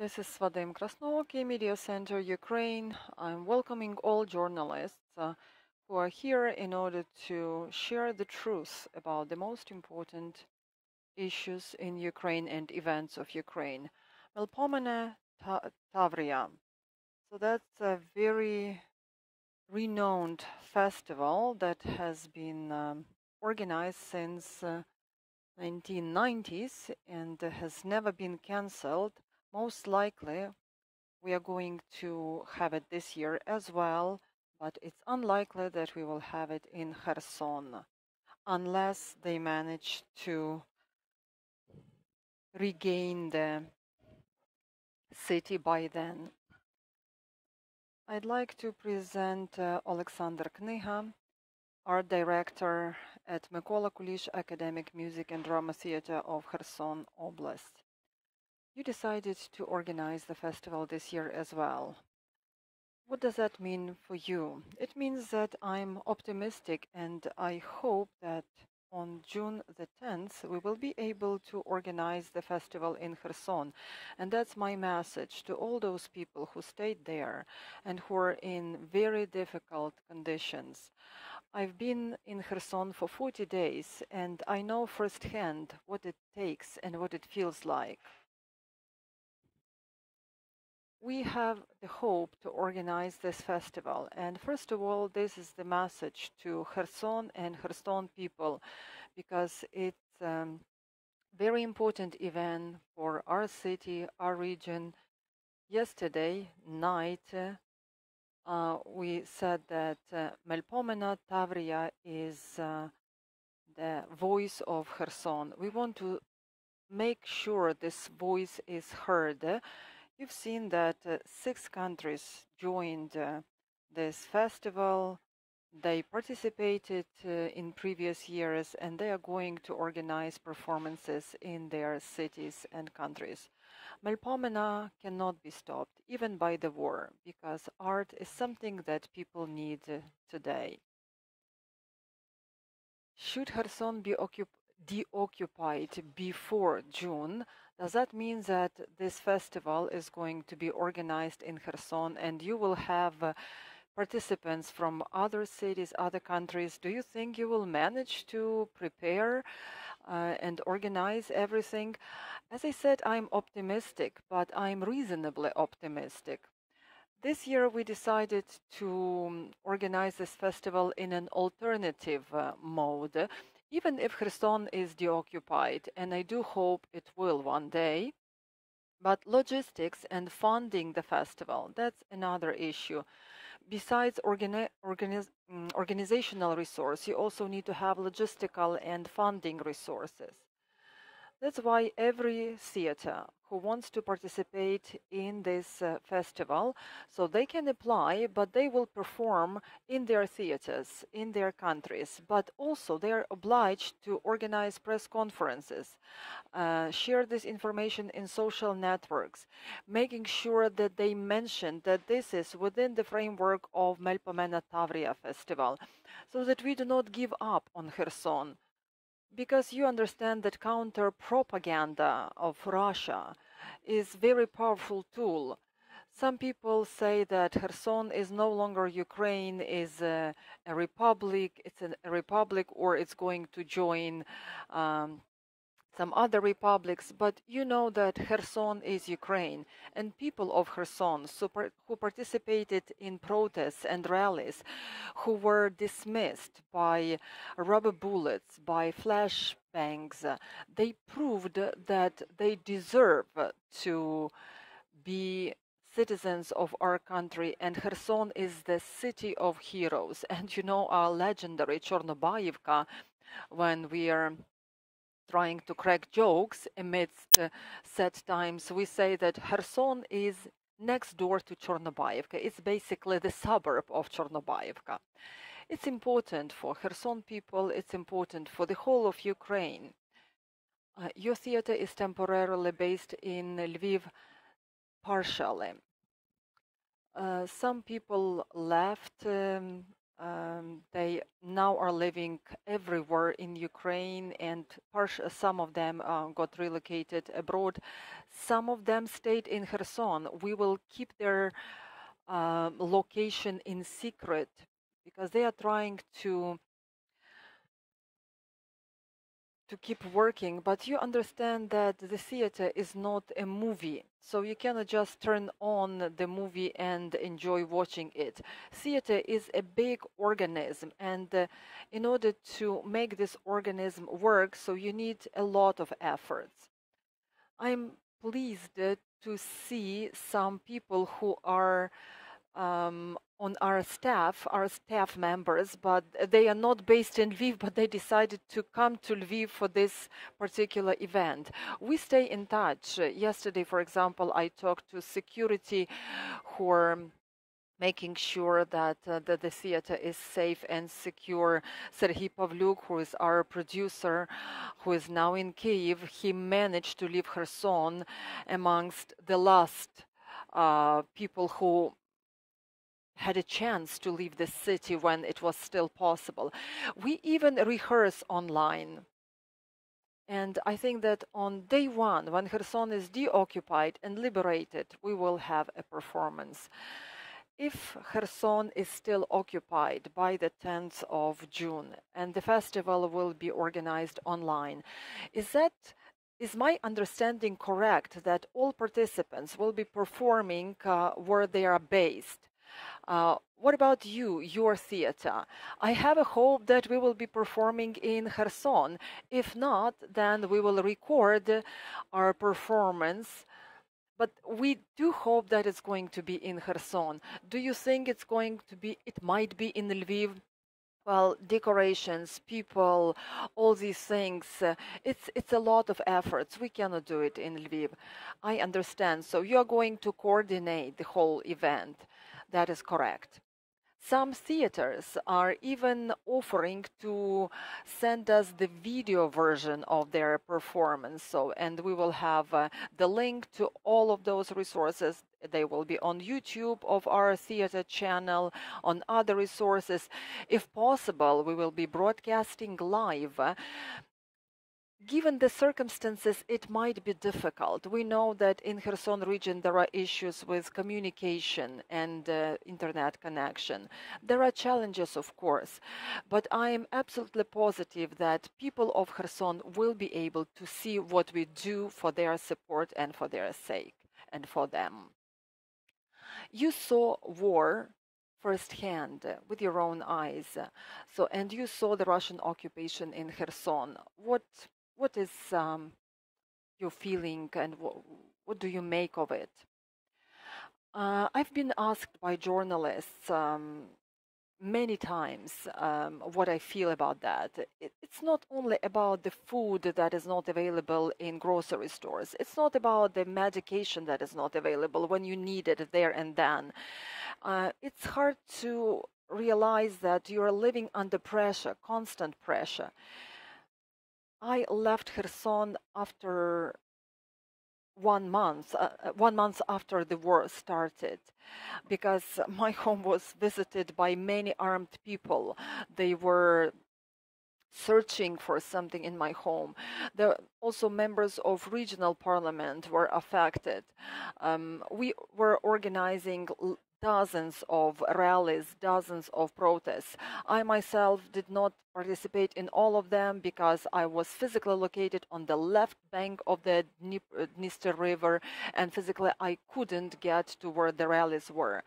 This is Vadim Krasnooki, Mediacentru Ukraine. I'm welcoming all journalists who are here in order to share the truth about the most important issues in Ukraine and events of Ukraine. Melpomene Tavria. So that's a very renowned festival that has been organized since 1990s and has never been cancelled. Most likely, we are going to have it this year as well, but it's unlikely that we will have it in Kherson, unless they manage to regain the city by then. I'd like to present Alexander Kniha, art director at Mykola Kulish Academic Music and Drama Theatre of Kherson Oblast. You decided to organize the festival this year as well. What does that mean for you? It means that I'm optimistic and I hope that on June the 10th we will be able to organize the festival in Kherson. And that's my message to all those people who stayed there and who are in very difficult conditions. I've been in Kherson for 40 days and I know firsthand what it takes and what it feels like. We have the hope to organize this festival, and first of all, this is the message to Kherson and Kherson people, because it's a very important event for our city, our region. Yesterday night, we said that Melpomene Tavria is the voice of Kherson. We want to make sure this voice is heard. You've seen that 6 countries joined this festival. They participated in previous years and they are going to organize performances in their cities and countries. Melpomene cannot be stopped, even by the war, because art is something that people need today. Should Kherson be deoccupied before June? Does that mean that this festival is going to be organized in Kherson and you will have participants from other cities, other countries? Do you think you will manage to prepare and organize everything? As I said, I'm optimistic, but I'm reasonably optimistic. This year we decided to organize this festival in an alternative mode, even if Kherson is deoccupied, and I do hope it will one day. But logistics and funding the festival, that's another issue. Besides organizational resource, you also need to have logistical and funding resources. That's why every theater who wants to participate in this festival, so they can apply, but they will perform in their theaters, in their countries, but also they are obliged to organize press conferences, share this information in social networks, making sure that they mention that this is within the framework of Melpomene Tavria festival, so that we do not give up on Kherson. Because you understand that counter-propaganda of Russia is a very powerful tool. Some people say that Kherson is no longer Ukraine, is a republic, it's a republic, or it's going to join some other republics, but you know that Kherson is Ukraine, and people of Kherson who participated in protests and rallies, who were dismissed by rubber bullets, by flashbangs, they proved that they deserve to be citizens of our country, and Kherson is the city of heroes. And you know our legendary Chornobayivka, when we are trying to crack jokes amidst sad times, we say that Kherson is next door to Chornobayivka. It's basically the suburb of Chornobayivka. It's important for Kherson people, it's important for the whole of Ukraine. Your theater is temporarily based in Lviv, partially. Some people left They now are living everywhere in Ukraine, and some of them got relocated abroad. Some of them stayed in Kherson. We will keep their location in secret because they are trying to keep working, but you understand that the theater is not a movie, so you cannot just turn on the movie and enjoy watching it. Theater is a big organism, and in order to make this organism work, so you need a lot of efforts. I'm pleased to see some people who are on our staff members, but they are not based in Lviv, but they decided to come to Lviv for this particular event. We stay in touch. Yesterday, for example, I talked to security who are making sure that the theater is safe and secure. Serhiy Pavlyuk, who is our producer, who is now in Kyiv, he managed to leave Kherson amongst the last people who had a chance to leave the city when it was still possible. We even rehearse online. And I think that on day one, when Kherson is deoccupied and liberated, we will have a performance. If Kherson is still occupied by the 10th of June and the festival will be organized online, is my understanding correct that all participants will be performing where they are based? What about you, your theater? I have a hope that we will be performing in Kherson. If not, then we will record our performance. But we do hope that it's going to be in Kherson. Do you think it might be in Lviv? Well, decorations, people, all these things, it's a lot of efforts. We cannot do it in Lviv. I understand. So you are going to coordinate the whole event. That is correct. Some theaters are even offering to send us the video version of their performance. And we will have the link to all of those resources. They will be on YouTube of our theater channel, on other resources. If possible, we will be broadcasting live. Given the circumstances, it might be difficult. We know that in Kherson region there are issues with communication and internet connection. There are challenges, of course, but I am absolutely positive that people of Kherson will be able to see what we do for their support and for their sake and for them. You saw war firsthand with your own eyes, and you saw the Russian occupation in Kherson. What is your feeling, and what do you make of it? I've been asked by journalists many times what I feel about that. It's not only about the food that is not available in grocery stores. It's not about the medication that is not available when you need it there and then. It's hard to realize that you are living under pressure, constant pressure. I left Kherson after 1 month, 1 month after the war started, because my home was visited by many armed people. They were searching for something in my home. There also members of regional parliament were affected. We were organizing dozens of rallies, dozens of protests. I myself did not participate in all of them because I was physically located on the left bank of the Dniester River, and physically I couldn't get to where the rallies were.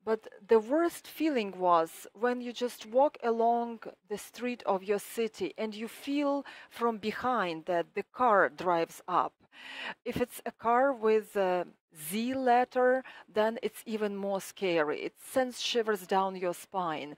But the worst feeling was when you just walk along the street of your city and you feel from behind that the car drives up. If it's a car with a Z letter, then it's even more scary. It sends shivers down your spine.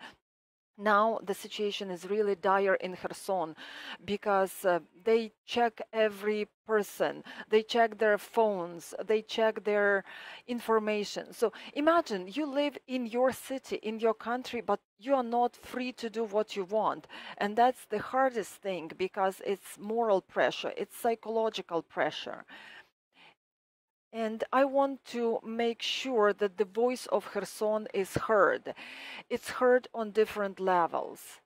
Now the situation is really dire in Kherson because they check every person, they check their phones, they check their information. So imagine you live in your city, in your country, but you are not free to do what you want. And that's the hardest thing because it's moral pressure, it's psychological pressure. And I want to make sure that the voice of Kherson is heard. It's heard on different levels,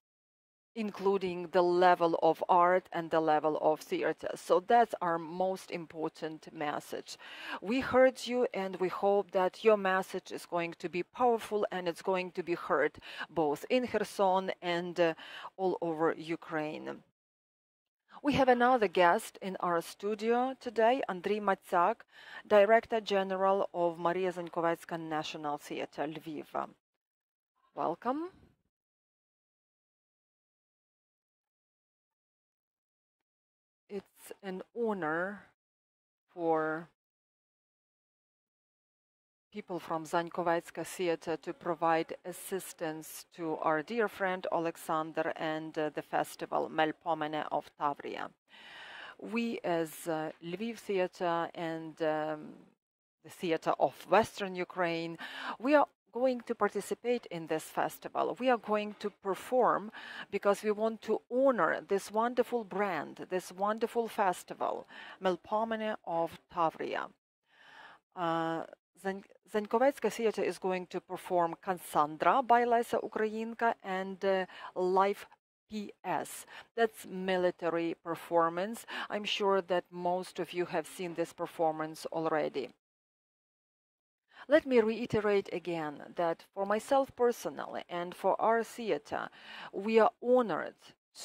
including the level of art and the level of theater. So that's our most important message. We heard you, and we hope that your message is going to be powerful and it's going to be heard both in Kherson and all over Ukraine. We have another guest in our studio today, Andriy Matsak, Director General of Maria Zankovetsky National Theatre, Lviv. Welcome. It's an honor for people from Zankovetsky Theatre to provide assistance to our dear friend Alexander and the festival Melpomene of Tavria. We as Lviv Theatre and the theatre of Western Ukraine, we are going to participate in this festival. We are going to perform because we want to honor this wonderful brand, this wonderful festival, Melpomene of Tavria. Zankovetsky Theatre is going to perform Cassandra by Lesa Ukrainka and Life PS. That's military performance. I'm sure that most of you have seen this performance already. Let me reiterate again that for myself personally and for our theatre, we are honored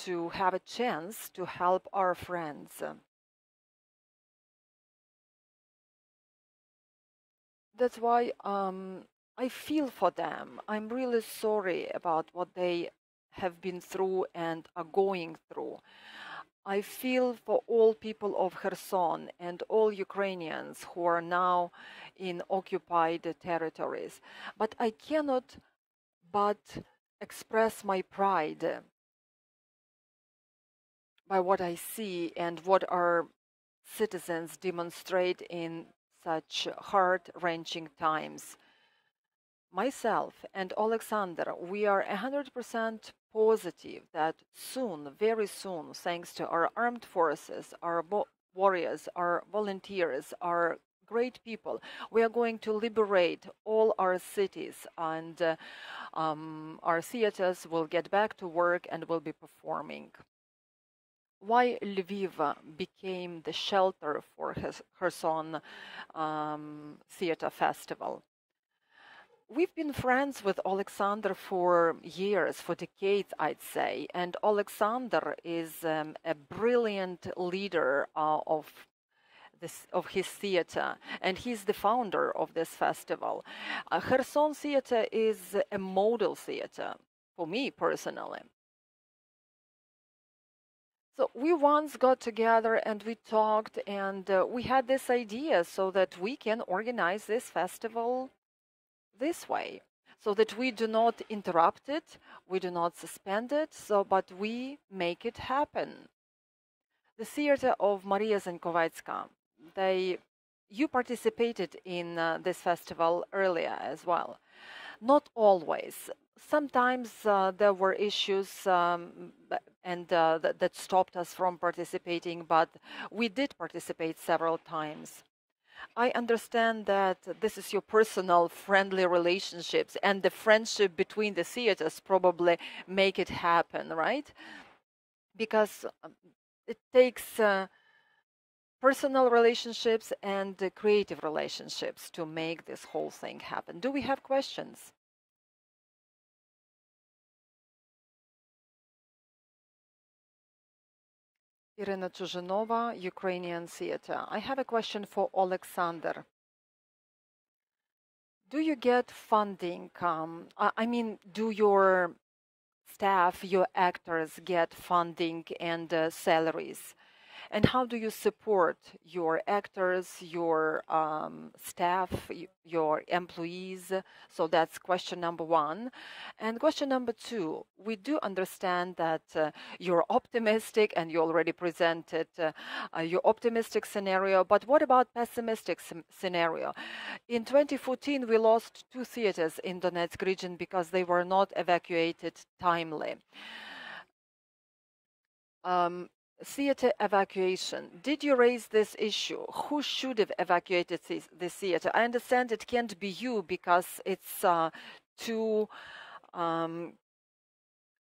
to have a chance to help our friends. That's why I feel for them. I'm really sorry about what they have been through and are going through. I feel for all people of Kherson and all Ukrainians who are now in occupied territories. But I cannot but express my pride by what I see and what our citizens demonstrate in such heart-wrenching times. Myself and Alexander, we are 100% positive that soon, very soon, thanks to our armed forces, our warriors, our volunteers, our great people, we are going to liberate all our cities, and our theaters will get back to work and will be performing. Why Lviv became the shelter for Kherson Theatre Festival? We've been friends with Alexander for years, for decades, I'd say, and Alexander is a brilliant leader of his theatre, and he's the founder of this festival. Kherson Theatre is a model theatre for me personally. So we once got together and we talked, and we had this idea so that we can organize this festival this way, so that we do not interrupt it, we do not suspend it, but we make it happen. The theater of Maria Zankovetsky, you participated in this festival earlier as well. Not always. Sometimes there were issues that stopped us from participating, but we did participate several times. I understand that this is your personal friendly relationships, and the friendship between the theaters probably make it happen, right? Because it takes personal relationships and creative relationships to make this whole thing happen. Do we have questions? Irina Chuzhinova, Ukrainian Theatre. I have a question for Alexander. Do you get funding? I mean, do your staff, your actors get funding and salaries? And how do you support your actors, your staff, your employees? So that's question number one. And question number two, we do understand that you're optimistic and you already presented your optimistic scenario, but what about pessimistic scenario? In 2014, we lost 2 theaters in Donetsk region because they were not evacuated timely. theater evacuation. Did you raise this issue? Who should have evacuated this theater? I understand it can't be you because it's too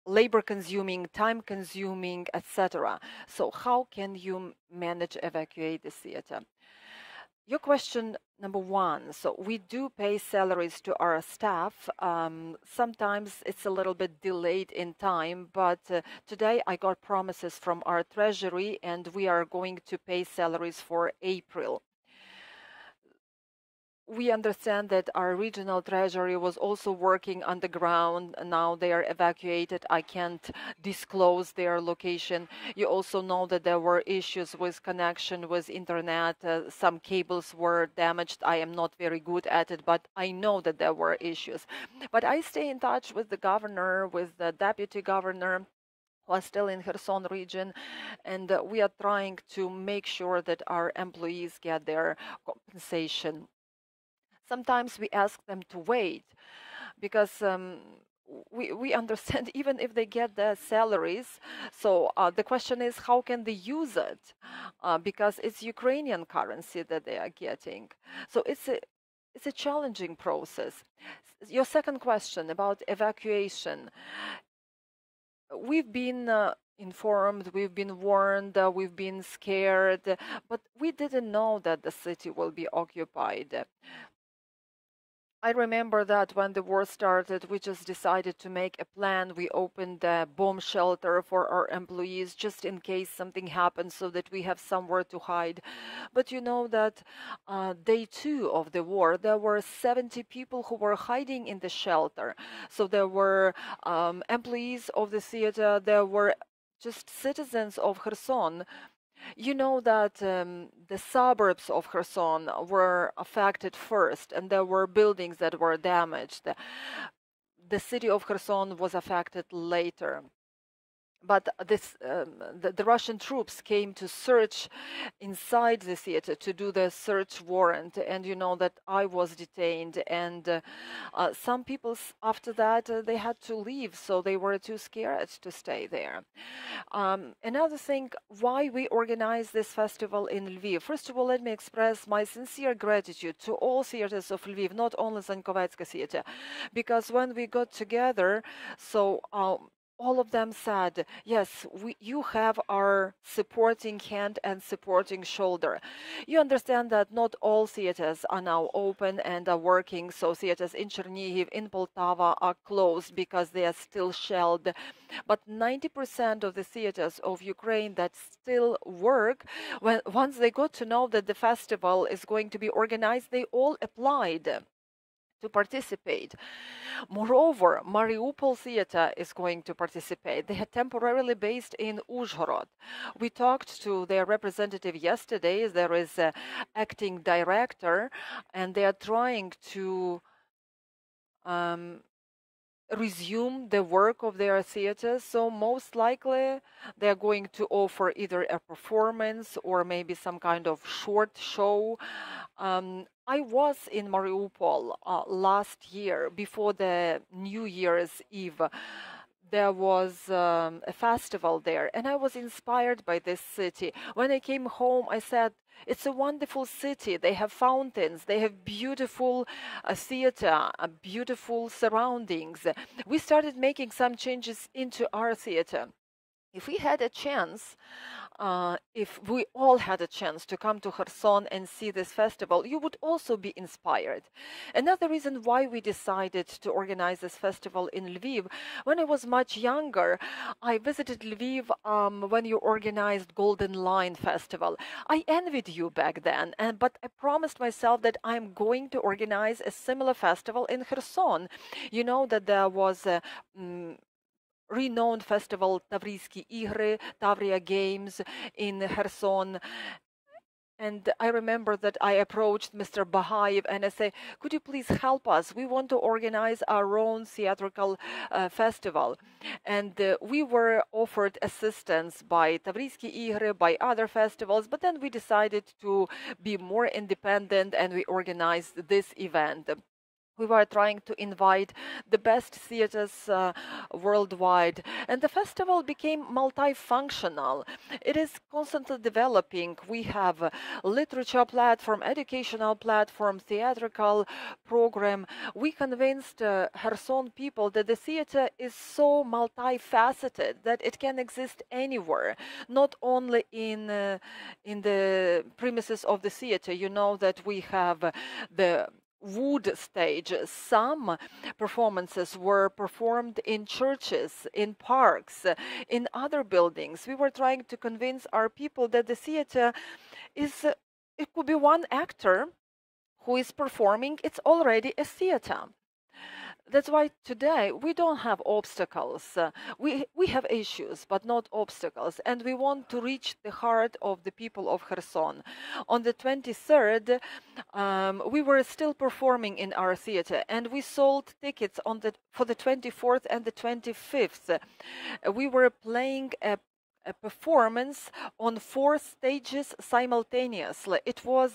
labor-consuming, time-consuming, etc. So how can you manage evacuate the theater? Your question number one, so we do pay salaries to our staff. Sometimes it's a little bit delayed in time, but today I got promises from our treasury and we are going to pay salaries for April. We understand that our regional treasury was also working on the ground. Now they are evacuated. I can't disclose their location. You also know that there were issues with connection with internet. Some cables were damaged. I am not very good at it, but I know that there were issues. But I stay in touch with the governor, with the deputy governor, who are still in Kherson region, and we are trying to make sure that our employees get their compensation. Sometimes we ask them to wait because we understand even if they get their salaries. So the question is, how can they use it? Because it's Ukrainian currency that they are getting. So it's a challenging process. Your second question about evacuation. We've been informed, we've been warned, we've been scared, but we didn't know that the city will be occupied. I remember that when the war started, we just decided to make a plan. We opened a bomb shelter for our employees just in case something happens so that we have somewhere to hide. But you know that day 2 of the war, there were 70 people who were hiding in the shelter. So there were employees of the theater, there were just citizens of Kherson. You know that the suburbs of Kherson were affected first, and there were buildings that were damaged. The city of Kherson was affected later. But the Russian troops came to search inside the theater to do the search warrant, and you know that I was detained, and some people after that they had to leave, so they were too scared to stay there. Another thing, why we organize this festival in Lviv. First of all, let me express my sincere gratitude to all theaters of Lviv, not only Zankovetsky theater, because when we got together, so all of them said, yes, you have our supporting hand and supporting shoulder. You understand that not all theaters are now open and are working, so theaters in Chernihiv, in Poltava are closed because they are still shelled. But 90% of the theaters of Ukraine that still work, once they got to know that the festival is going to be organized, they all applied to participate. Moreover, Mariupol Theater is going to participate. They are temporarily based in Uzhhorod. We talked to their representative yesterday. There is an acting director, and they are trying to resume the work of their theaters. So most likely they are going to offer either a performance or maybe some kind of short show. I was in Mariupol last year before the New Year's Eve. There was a festival there, and I was inspired by this city. When I came home, I said, it's a wonderful city. They have fountains, they have beautiful theater, beautiful surroundings. We started making some changes into our theater. If we had a chance, if we all had a chance to come to Kherson and see this festival, you would also be inspired. Another reason why we decided to organize this festival in Lviv, when I was much younger, I visited Lviv when you organized Golden Line Festival. I envied you back then, but I promised myself that I'm going to organize a similar festival in Kherson. You know that there was a renowned festival Tavriski Igri, Tavria Games in Kherson. And I remember that I approached Mr. Bahayev and I said, could you please help us? We want to organize our own theatrical festival. And we were offered assistance by Tavriski Igri, by other festivals, but then we decided to be more independent and we organized this event. We were trying to invite the best theaters worldwide, and the festival became multifunctional. It is constantly developing. We have a literature platform, educational platform, theatrical program. We convinced Kherson people that the theater is so multifaceted that it can exist anywhere, not only in the premises of the theater. You know that we have the wood stage. Some performances were performed in churches, in parks, in other buildings. We were trying to convince our people that the theater is, it could be one actor who is performing, it's already a theater. That's why today we don't have obstacles. We have issues, but not obstacles. And we want to reach the heart of the people of Kherson. On the 23rd, we were still performing in our theater, and we sold tickets for the 24th and the 25th. We were playing a performance on 4 stages simultaneously. It was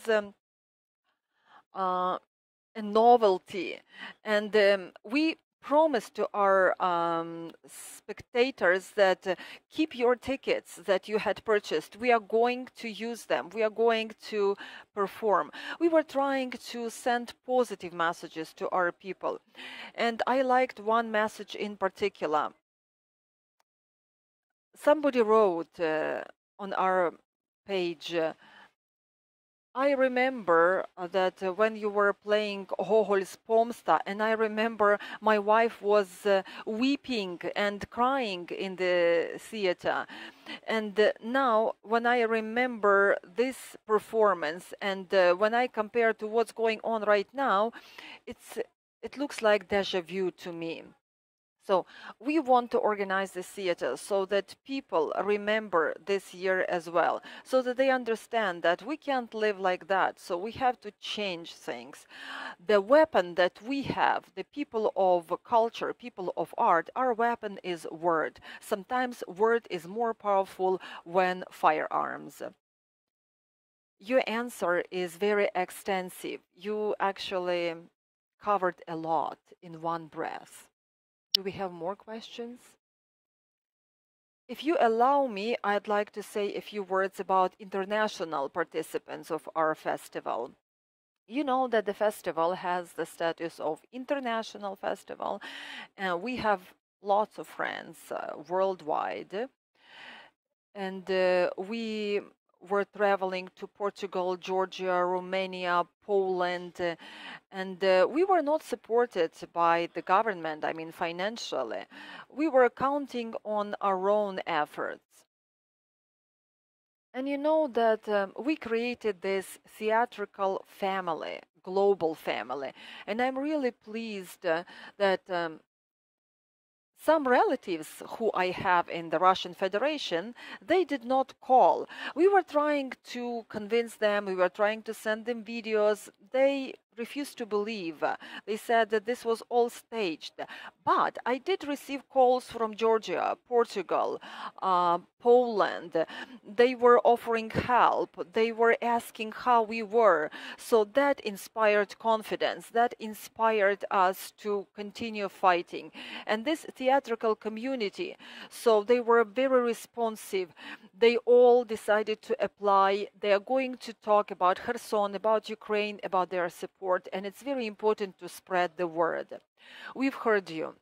a novelty, and we promised to our spectators that keep your tickets that you had purchased. We are going to use them. We are going to perform. We were trying to send positive messages to our people, and I liked one message in particular. Somebody wrote on our page, I remember that when you were playing Gogol's Pomsta, and I remember my wife was weeping and crying in the theater. And now, when I remember this performance, and when I compare to what's going on right now, it looks like déjà vu to me. So we want to organize the theater so that people remember this year as well, so that they understand that we can't live like that. So we have to change things. The weapon that we have, the people of culture, people of art, our weapon is word. Sometimes word is more powerful than firearms. Your answer is very extensive. You actually covered a lot in one breath. Do we have more questions? If you allow me, I'd like to say a few words about international participants of our festival. You know that the festival has the status of international festival, and we have lots of friends worldwide. And we were traveling to Portugal, Georgia, Romania, Poland, and we were not supported by the government, I mean financially. We were counting on our own efforts. And you know that we created this theatrical family, global family, and I'm really pleased that some relatives who I have in the Russian Federation, they did not call. We were trying to convince them, we were trying to send them videos. They refused to believe. They said that this was all staged. But I did receive calls from Georgia, Portugal, Poland. They were offering help. They were asking how we were. So that inspired confidence. That inspired us to continue fighting. And this theatrical community, so they were very responsive. They all decided to apply. They are going to talk about Kherson, about Ukraine, about their support. And it's very important to spread the word. We've heard you.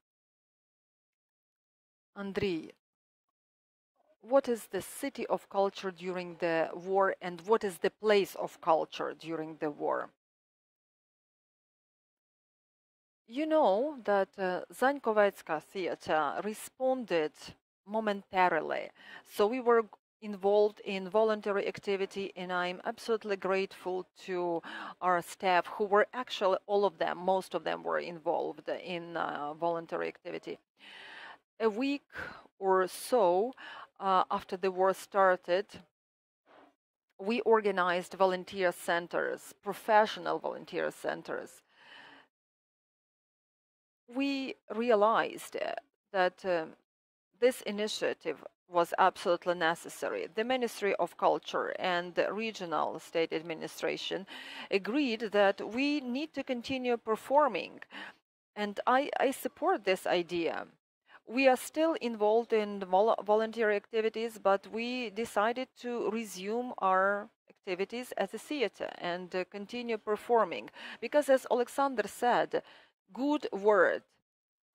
Andriy, what is the city of culture during the war, and what is the place of culture during the war? You know that Zankovetsky Theater responded momentarily. So we were involved in voluntary activity, and I'm absolutely grateful to our staff who were actually, all of them, most of them were involved in voluntary activity. A week or so after the war started, we organized volunteer centers, professional volunteer centers. We realized that this initiative was absolutely necessary. The Ministry of Culture and the regional state administration agreed that we need to continue performing, and I support this idea. We are still involved in the voluntary activities, but we decided to resume our activities as a theater and continue performing. Because as Alexander said, good word,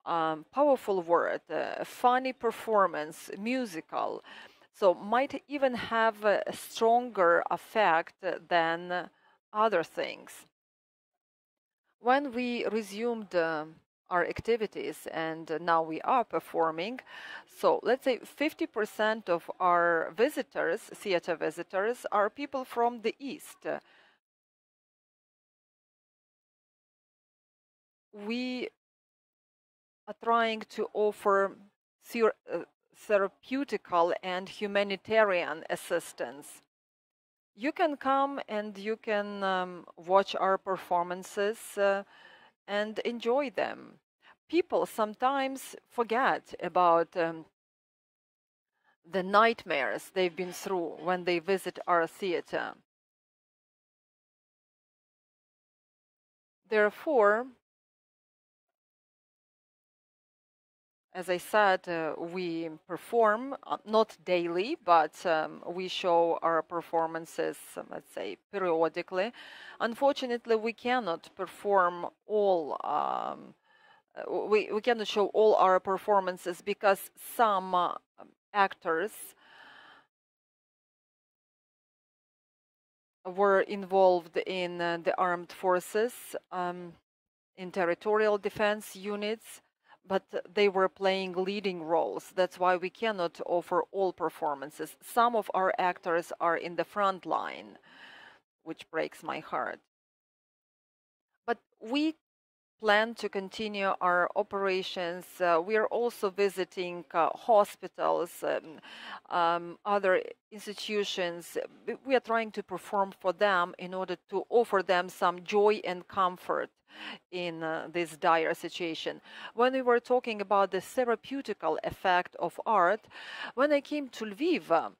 powerful word, funny performance, musical, so might even have a stronger effect than other things. When we resumed our activities and now we are performing, so let's say 50% of our visitors, theater visitors, are people from the East. We are trying to offer therapeutical and humanitarian assistance. You can come and you can watch our performances and enjoy them. People sometimes forget about the nightmares they've been through when they visit our theater. Therefore, as I said, we perform not daily, but we show our performances, let's say, periodically. Unfortunately, we cannot perform all. We cannot show all our performances because some actors were involved in the armed forces, in territorial defense units, but they were playing leading roles. That's why we cannot offer all performances. Some of our actors are in the front line, which breaks my heart. But we plan to continue our operations. We are also visiting hospitals, other institutions. We are trying to perform for them in order to offer them some joy and comfort in this dire situation. When we were talking about the therapeutical effect of art, when I came to Lviv,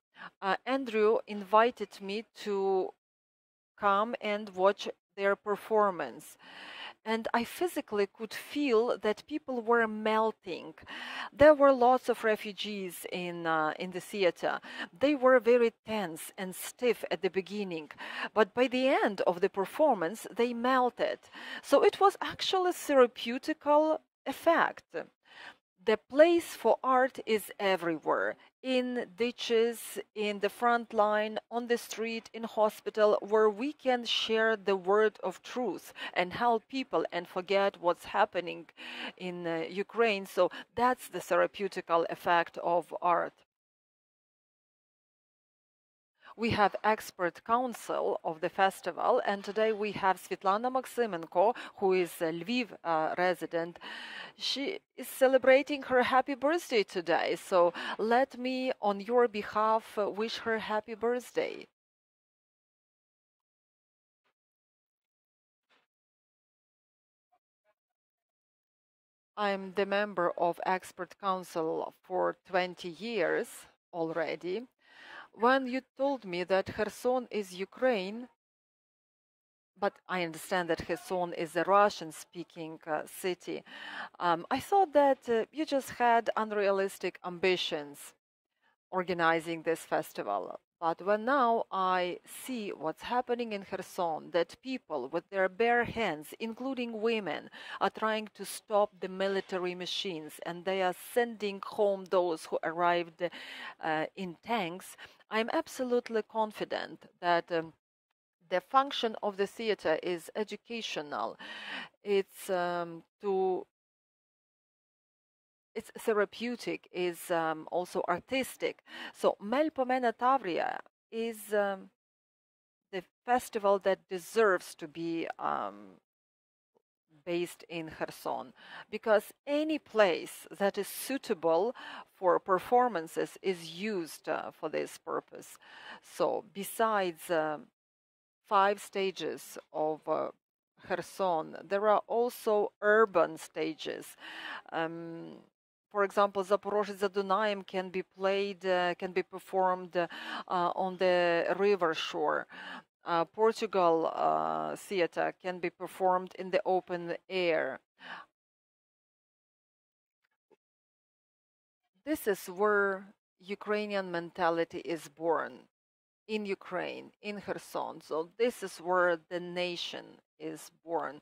Andrew invited me to come and watch their performance. And I physically could feel that people were melting. There were lots of refugees in the theater. They were very tense and stiff at the beginning, but by the end of the performance, they melted. So it was actually a therapeutical effect. The place for art is everywhere, in ditches, in the front line, on the street, in hospital, where we can share the word of truth and help people and forget what's happening in Ukraine. So that's the therapeutical effect of art. We have expert council of the festival, and today we have Svetlana Maximenko, who is a Lviv resident. She is celebrating her happy birthday today, so let me, on your behalf, wish her happy birthday. I'm the member of expert council for 20 years already. When you told me that Kherson is Ukraine, but I understand that Kherson is a Russian-speaking city, I thought that you just had unrealistic ambitions organizing this festival. But when now I see what's happening in Kherson, that people with their bare hands, including women, are trying to stop the military machines, and they are sending home those who arrived in tanks, I'm absolutely confident that the function of the theater is educational. It's it's therapeutic, is also artistic. So Melpomene of Tavria is the festival that deserves to be based in Kherson, because any place that is suitable for performances is used for this purpose. So besides 5 stages of Kherson, there are also urban stages. for example, Запорожець за Дунаєм can be played, can be performed on the river shore. Portugal theater can be performed in the open air. This is where Ukrainian mentality is born, in Ukraine, in Kherson. So this is where the nation is born.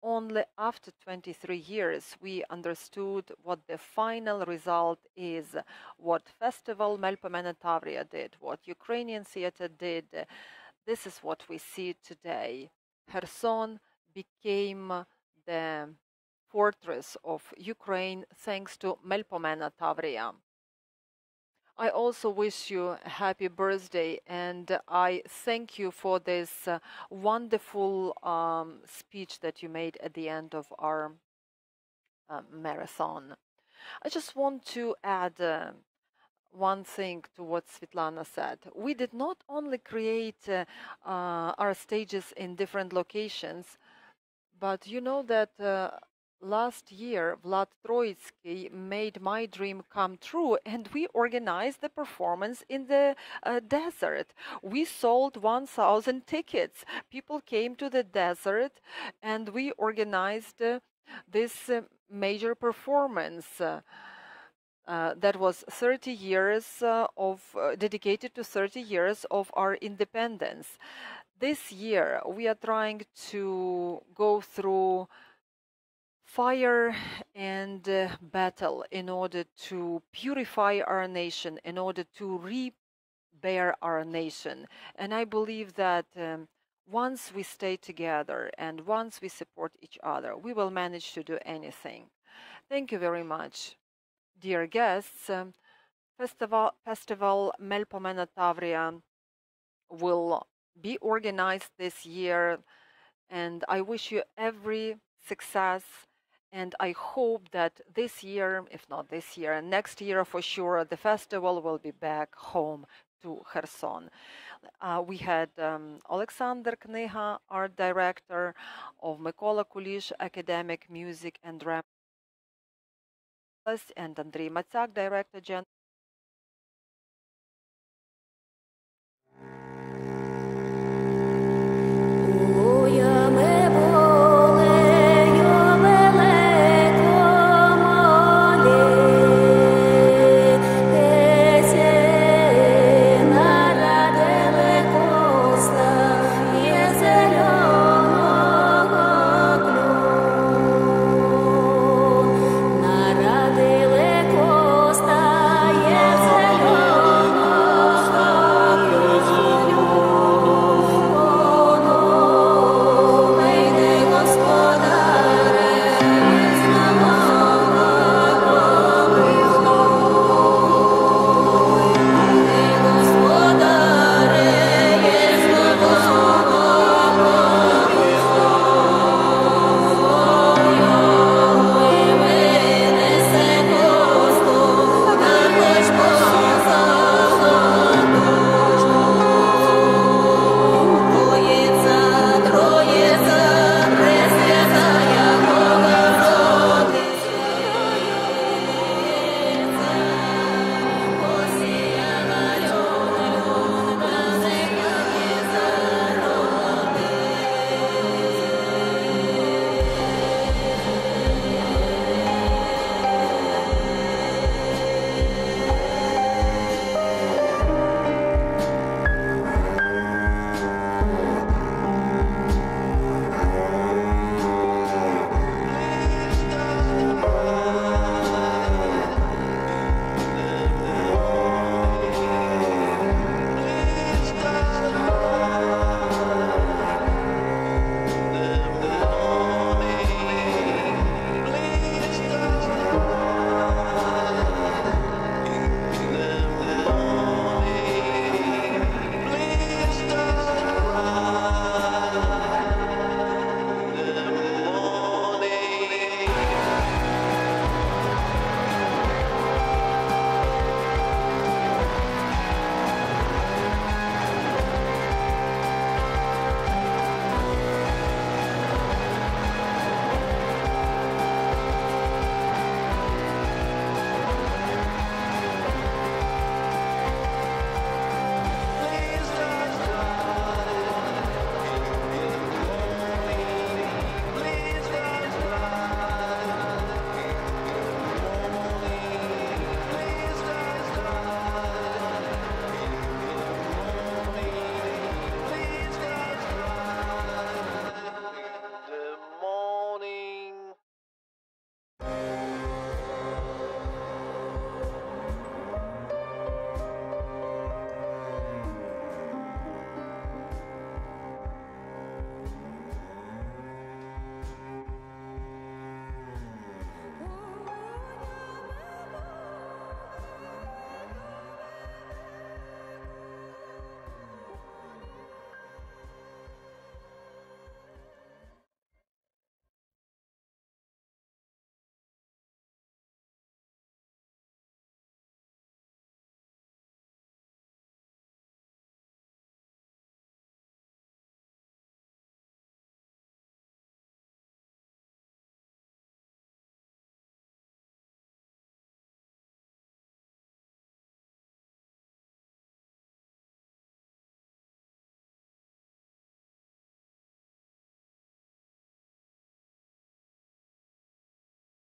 Only after 23 years we understood what the final result is, what festival Melpomene of Tavria did, what Ukrainian theater did. This is what we see today. Kherson became the fortress of Ukraine thanks to Melpomene of Tavria. I also wish you a happy birthday, and I thank you for this wonderful speech that you made at the end of our marathon. I just want to add one thing to what Svetlana said. We did not only create our stages in different locations, but you know that last year Vlad Troitsky made my dream come true, and we organized the performance in the desert. We sold 1,000 tickets. People came to the desert, and we organized this major performance. That was 30 years dedicated to 30 years of our independence. This year we are trying to go through fire and battle in order to purify our nation, in order to rebear our nation. And I believe that once we stay together and once we support each other, we will manage to do anything. Thank you very much. Dear guests, Festival Melpomene of Tavria will be organized this year, and I wish you every success, and I hope that this year, if not this year, next year for sure, the festival will be back home to Kherson. We had Alexander Kniha, art director of Mykola Kulish Academic Music and Drama, and Andrei Matsak, director general